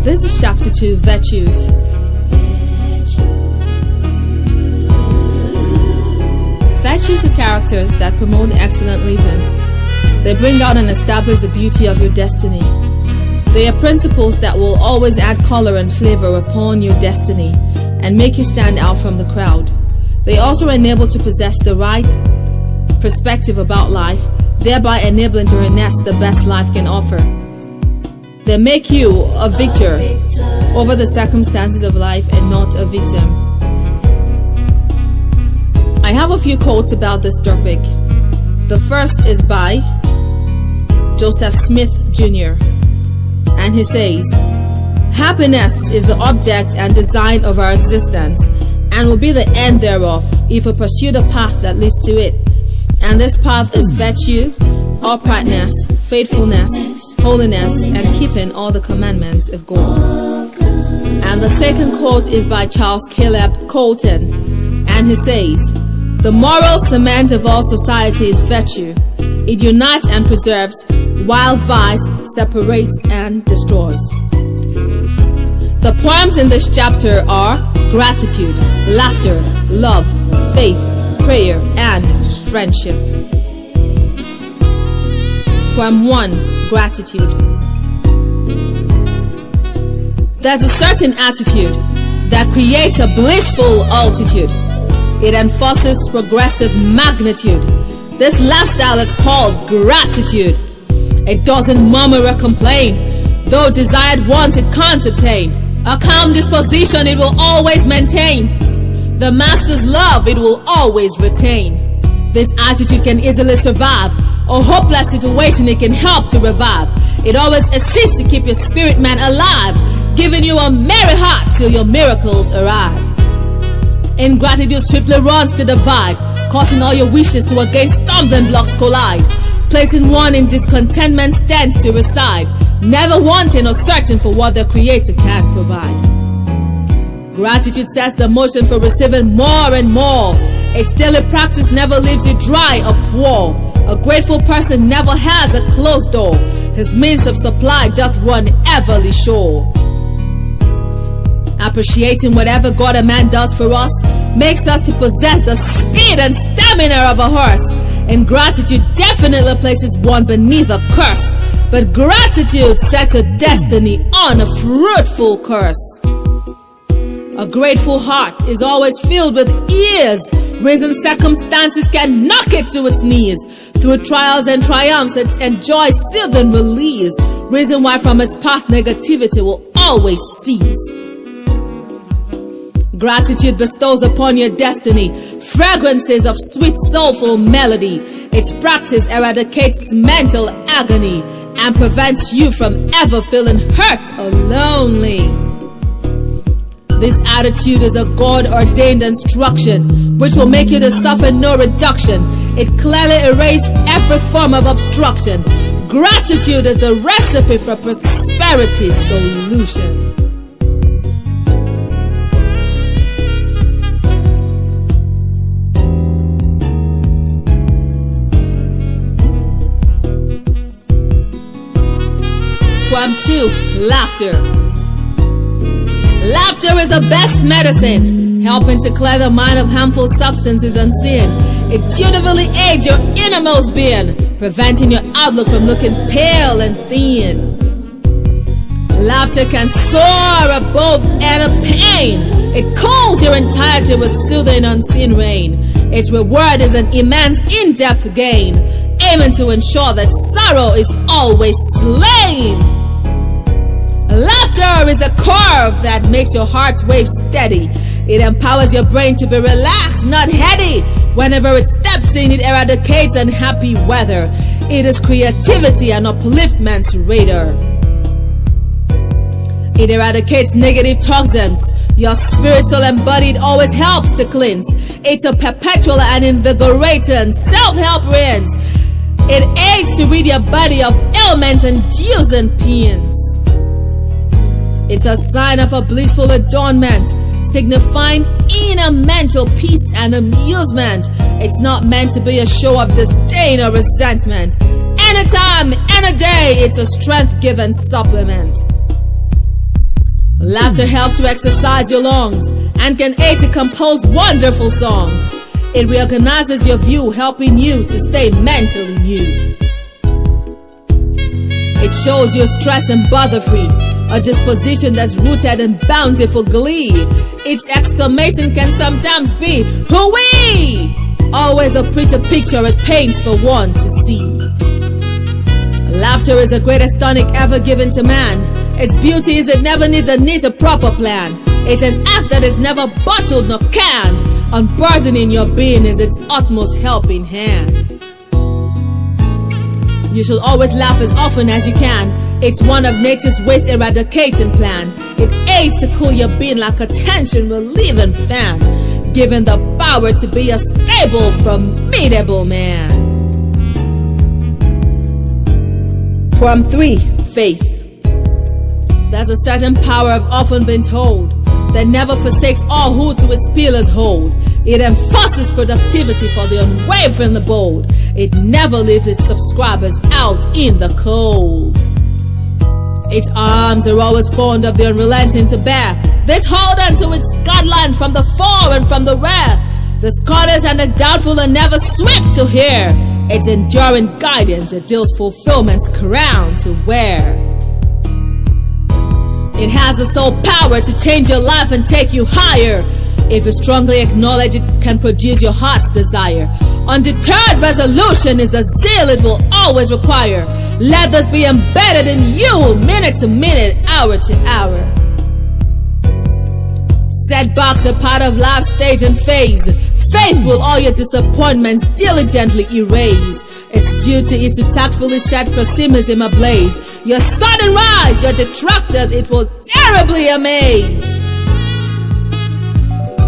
This is chapter 2, Virtues. Virtues are characters that promote excellent living. They bring out and establish the beauty of your destiny. They are principles that will always add color and flavor upon your destiny and make you stand out from the crowd. They also enable to possess the right perspective about life, thereby enabling to harness the best life can offer. They make you a victor over the circumstances of life and not a victim. I have a few quotes about this topic. The first is by Joseph Smith Jr. and he says, "Happiness is the object and design of our existence and will be the end thereof if we pursue the path that leads to it. And this path is virtue, uprightness, faithfulness, holiness, and keeping all the commandments of God." And the second quote is by Charles Caleb Colton, and he says, "The moral cement of all society is virtue. It unites and preserves, while vice separates and destroys." The poems in this chapter are gratitude, laughter, love, faith, prayer, and friendship. Poem 1, Gratitude. There's a certain attitude that creates a blissful altitude. It enforces progressive magnitude. This lifestyle is called gratitude. It doesn't murmur or complain, though desired once it can't obtain. A calm disposition it will always maintain. The master's love it will always retain. This attitude can easily survive a hopeless situation, it can help to revive. It always assists to keep your spirit man alive, giving you a merry heart till your miracles arrive. Ingratitude swiftly runs the divide, causing all your wishes to against stumbling blocks collide. Placing one in discontentment stands to reside, never wanting or searching for what the Creator can provide. Gratitude sets the motion for receiving more and more. Its daily practice never leaves you dry or poor. A grateful person never has a closed door. His means of supply doth run everly sure. Appreciating whatever God and man does for us makes us to possess the speed and stamina of a horse. And gratitude definitely places one beneath a curse. But gratitude sets a destiny on a fruitful course. A grateful heart is always filled with ease. Reason circumstances can knock it to its knees. Through trials and triumphs it enjoys soothing release. Reason why from its path negativity will always cease. Gratitude bestows upon your destiny fragrances of sweet soulful melody. Its practice eradicates mental agony and prevents you from ever feeling hurt or lonely. This attitude is a God-ordained instruction which will make you to suffer no reduction. It clearly erases every form of obstruction. Gratitude is the recipe for prosperity solution. Poem 2, Laughter. Laughter is the best medicine, helping to clear the mind of harmful substances and sin. It dutifully aids your innermost being, preventing your outlook from looking pale and thin. Laughter can soar above any pain. It cools your entirety with soothing unseen rain. Its reward is an immense in-depth gain, aiming to ensure that sorrow is always slain. Laughter is a curve that makes your heart wave steady. It empowers your brain to be relaxed, not heady. Whenever it steps in, it eradicates unhappy weather. It is creativity and upliftment's radar. It eradicates negative toxins. Your spiritual embodied always helps to cleanse. It's a perpetual and invigorating self-help rinse. It aids to rid your body of ailments inducing pains. It's a sign of a blissful adornment, signifying inner mental peace and amusement. It's not meant to be a show of disdain or resentment. Anytime, any day, it's a strength-giving supplement. Laughter helps to exercise your lungs and can aid to compose wonderful songs. It reorganizes your view, helping you to stay mentally new. It shows you're stress and bother free, a disposition that's rooted in bountiful glee. Its exclamation can sometimes be hooey! Always a pretty picture it paints for one to see. Laughter is the greatest tonic ever given to man. Its beauty is it never needs a neat or proper plan. It's an act that is never bottled nor canned. Unburdening your being is its utmost helping hand. You should always laugh as often as you can. It's one of nature's waste eradicating plan. It aids to cool your being like a tension relieving fan, giving the power to be a stable, formidable man. Poem 3, Faith. There's a certain power I've often been told that never forsakes all who to its pillars hold. It enforces productivity for the unwavering, the bold. It never leaves its subscribers out in the cold. Its arms are always fond of the unrelenting to bear. This hold unto its guidelines from the far and from the rare. The scholars and the doubtful are never swift to hear. Its enduring guidance that deals fulfillment's crown to wear. It has the sole power to change your life and take you higher. If you strongly acknowledge it can produce your heart's desire. Undeterred resolution is the zeal it will always require. Let this be embedded in you, minute to minute, hour to hour. Setbacks are part of life's stage and phase. Faith will all your disappointments diligently erase. Its duty is to tactfully set pessimism ablaze. Your sudden rise, your detractors, it will terribly amaze.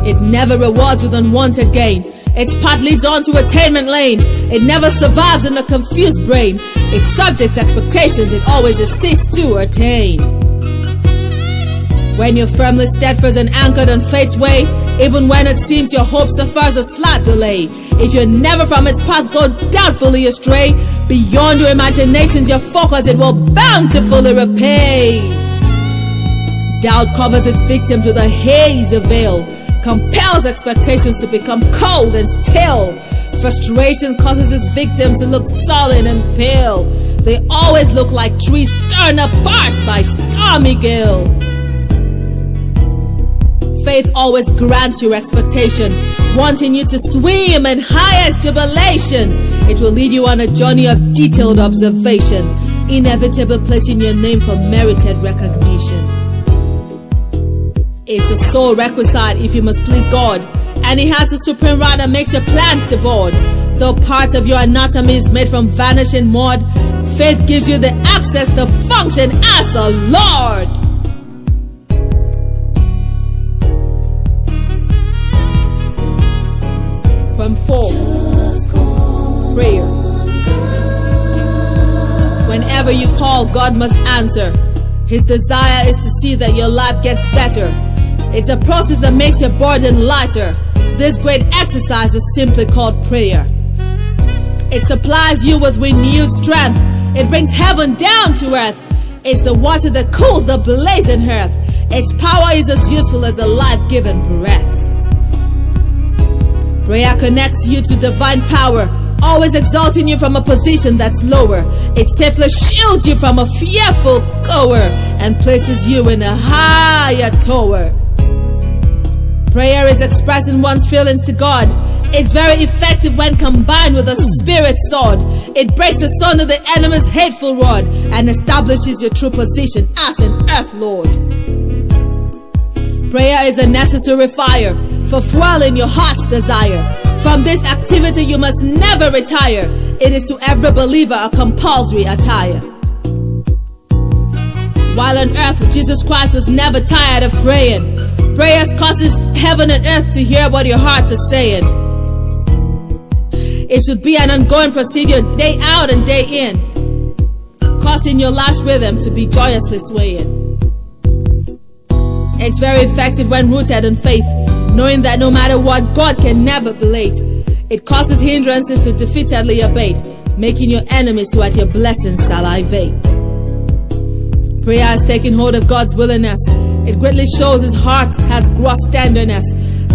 It never rewards with unwanted gain. Its path leads on to attainment lane. It never survives in a confused brain. Its subjects' expectations it always assists to attain. When you're firmly steadfast and anchored on fate's way, even when it seems your hope suffers a slight delay, if you never from its path go doubtfully astray, beyond your imaginations your focus it will bountifully repay. Doubt covers its victims with a haze of veil, compels expectations to become cold and still. Frustration causes its victims to look sullen and pale. They always look like trees torn apart by stormy gale. Faith always grants your expectation, wanting you to swim in highest jubilation. It will lead you on a journey of detailed observation, inevitable placing your name for merited recognition. It's a sole requisite if you must please God, and He has the supreme right that makes your plans to board. Though part of your anatomy is made from vanishing mud, faith gives you the access to function as a Lord. From 4, prayer. Whenever you call, God must answer. His desire is to see that your life gets better. It's a process that makes your burden lighter. This great exercise is simply called prayer. It supplies you with renewed strength. It brings heaven down to earth. It's the water that cools the blazing earth. Its power is as useful as the life-giving breath. Prayer connects you to divine power, always exalting you from a position that's lower. It safely shields you from a fearful goer and places you in a higher tower. Prayer is expressing one's feelings to God. It's very effective when combined with a spirit sword. It breaks asunder the enemy's hateful rod and establishes your true position as an earth lord. Prayer is a necessary fire for fueling your heart's desire. From this activity you must never retire. It is to every believer a compulsory attire. While on earth, Jesus Christ was never tired of praying. Prayers causes heaven and earth to hear what your heart is saying. It should be an ongoing procedure day out and day in, causing your life's rhythm to be joyously swaying. It's very effective when rooted in faith, knowing that no matter what, God can never be late. It causes hindrances to defeatedly abate, making your enemies to at your blessings salivate. Prayer has taken hold of God's willingness. It greatly shows His heart has gross tenderness.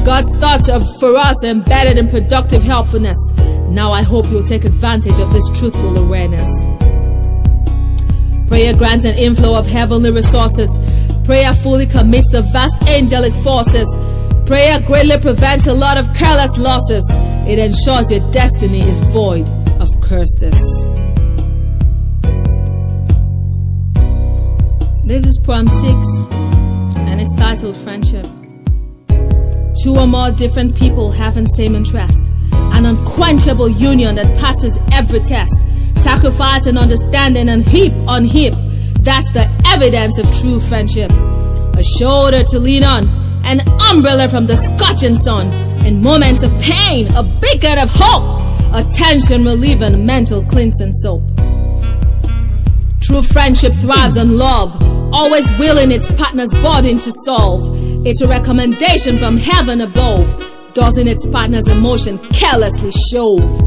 God's thoughts for us are embedded in productive helpfulness. Now I hope you'll take advantage of this truthful awareness. Prayer grants an inflow of heavenly resources. Prayer fully commits the vast angelic forces. Prayer greatly prevents a lot of careless losses. It ensures your destiny is void of curses. This is poem 6, and it's titled Friendship. Two or more different people having same interest, an unquenchable union that passes every test. Sacrifice and understanding and heap on heap, that's the evidence of true friendship. A shoulder to lean on, an umbrella from the scorching sun. In moments of pain, a beacon of hope, a tension relieving mental cleansing soap. True friendship thrives on love, always willing its partner's burden to solve. It's a recommendation from heaven above, doesn't its partner's emotion carelessly shove.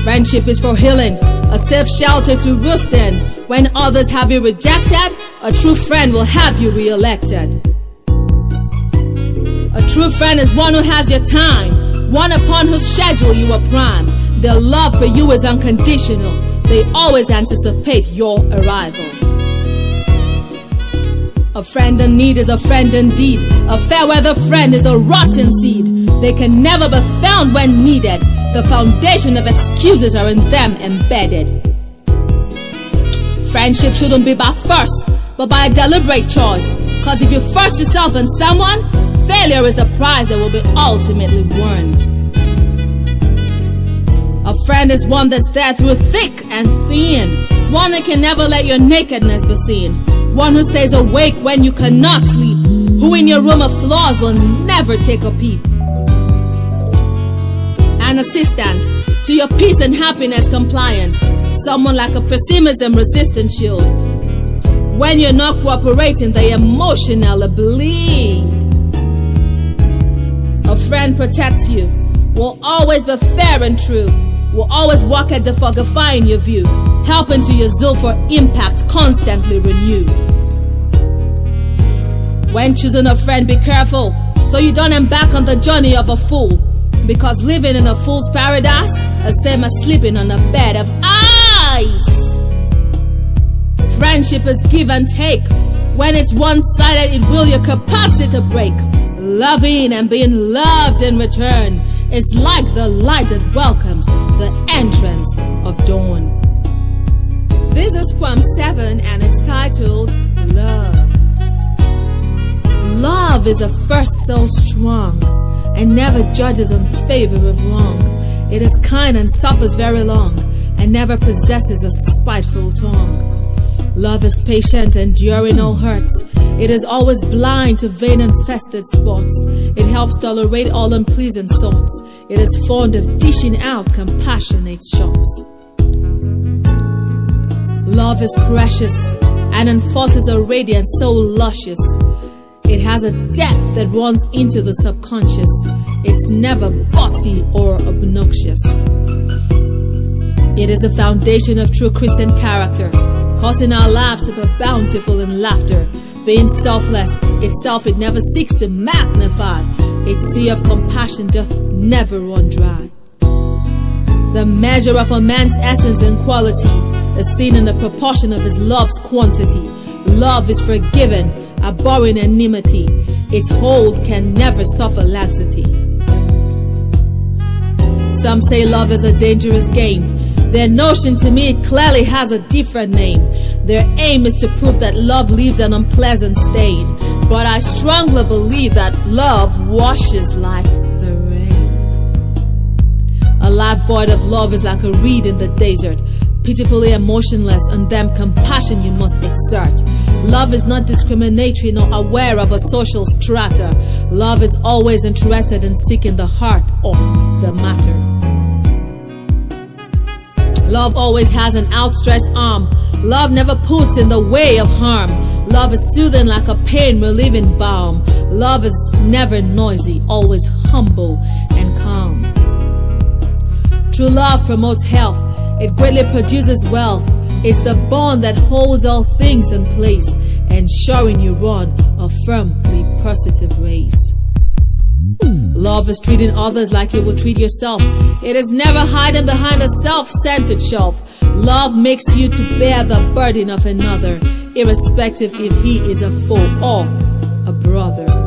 Friendship is for healing, a safe shelter to roost in. When others have you rejected, a true friend will have you re-elected. A true friend is one who has your time, one upon whose schedule you are prime. Their love for you is unconditional. They always anticipate your arrival. A friend in need is a friend indeed. A fair weather friend is a rotten seed. They can never be found when needed. The foundation of excuses are in them embedded. Friendship shouldn't be by force, but by a deliberate choice. Cause if you force yourself on someone, failure is the prize that will be ultimately won. A friend is one that's there through thick and thin. One that can never let your nakedness be seen. One who stays awake when you cannot sleep. Who in your room of flaws will never take a peep. An assistant to your peace and happiness compliant. Someone like a pessimism resistant shield. When you're not cooperating, they emotionally bleed. A friend protects you, will always be fair and true, will always walk at the fortifying your view, helping to your zeal for impact constantly renew. When choosing a friend, be careful so you don't embark on the journey of a fool, because living in a fool's paradise is same as sleeping on a bed of ice. Friendship is give and take. When it's one-sided, it will your capacity to break. Loving and being loved in return is like the light that welcomes the entrance of dawn. This is poem 7 and it's titled Love. Love is a force so strong and never judges in favor of wrong. It is kind and suffers very long and never possesses a spiteful tongue. Love is patient, enduring all hurts. It is always blind to vein-infested spots. It helps tolerate all unpleasant thoughts. It is fond of dishing out compassionate shots. Love is precious and enforces a radiance so luscious. It has a depth that runs into the subconscious. It's never bossy or obnoxious. It is the foundation of true Christian character, causing our lives to be bountiful in laughter. Being selfless itself, it never seeks to magnify. Its sea of compassion doth never run dry. The measure of a man's essence and quality is seen in the proportion of his love's quantity. Love is forgiving, abhorring enmity. Its hold can never suffer laxity. Some say love is a dangerous game. Their notion to me clearly has a different name. Their aim is to prove that love leaves an unpleasant stain. But I strongly believe that love washes like the rain. A life void of love is like a reed in the desert, pitifully emotionless, on them compassion you must exert. Love is not discriminatory nor aware of a social strata. Love is always interested in seeking the heart of the matter. Love always has an outstretched arm. Love never puts in the way of harm. Love is soothing like a pain-relieving balm. Love is never noisy, always humble and calm. True love promotes health. It greatly produces wealth. It's the bond that holds all things in place, ensuring you run a firmly positive race. Love is treating others like you will treat yourself. It is never hiding behind a self-centered shelf. Love makes you to bear the burden of another, irrespective if he is a foe or a brother.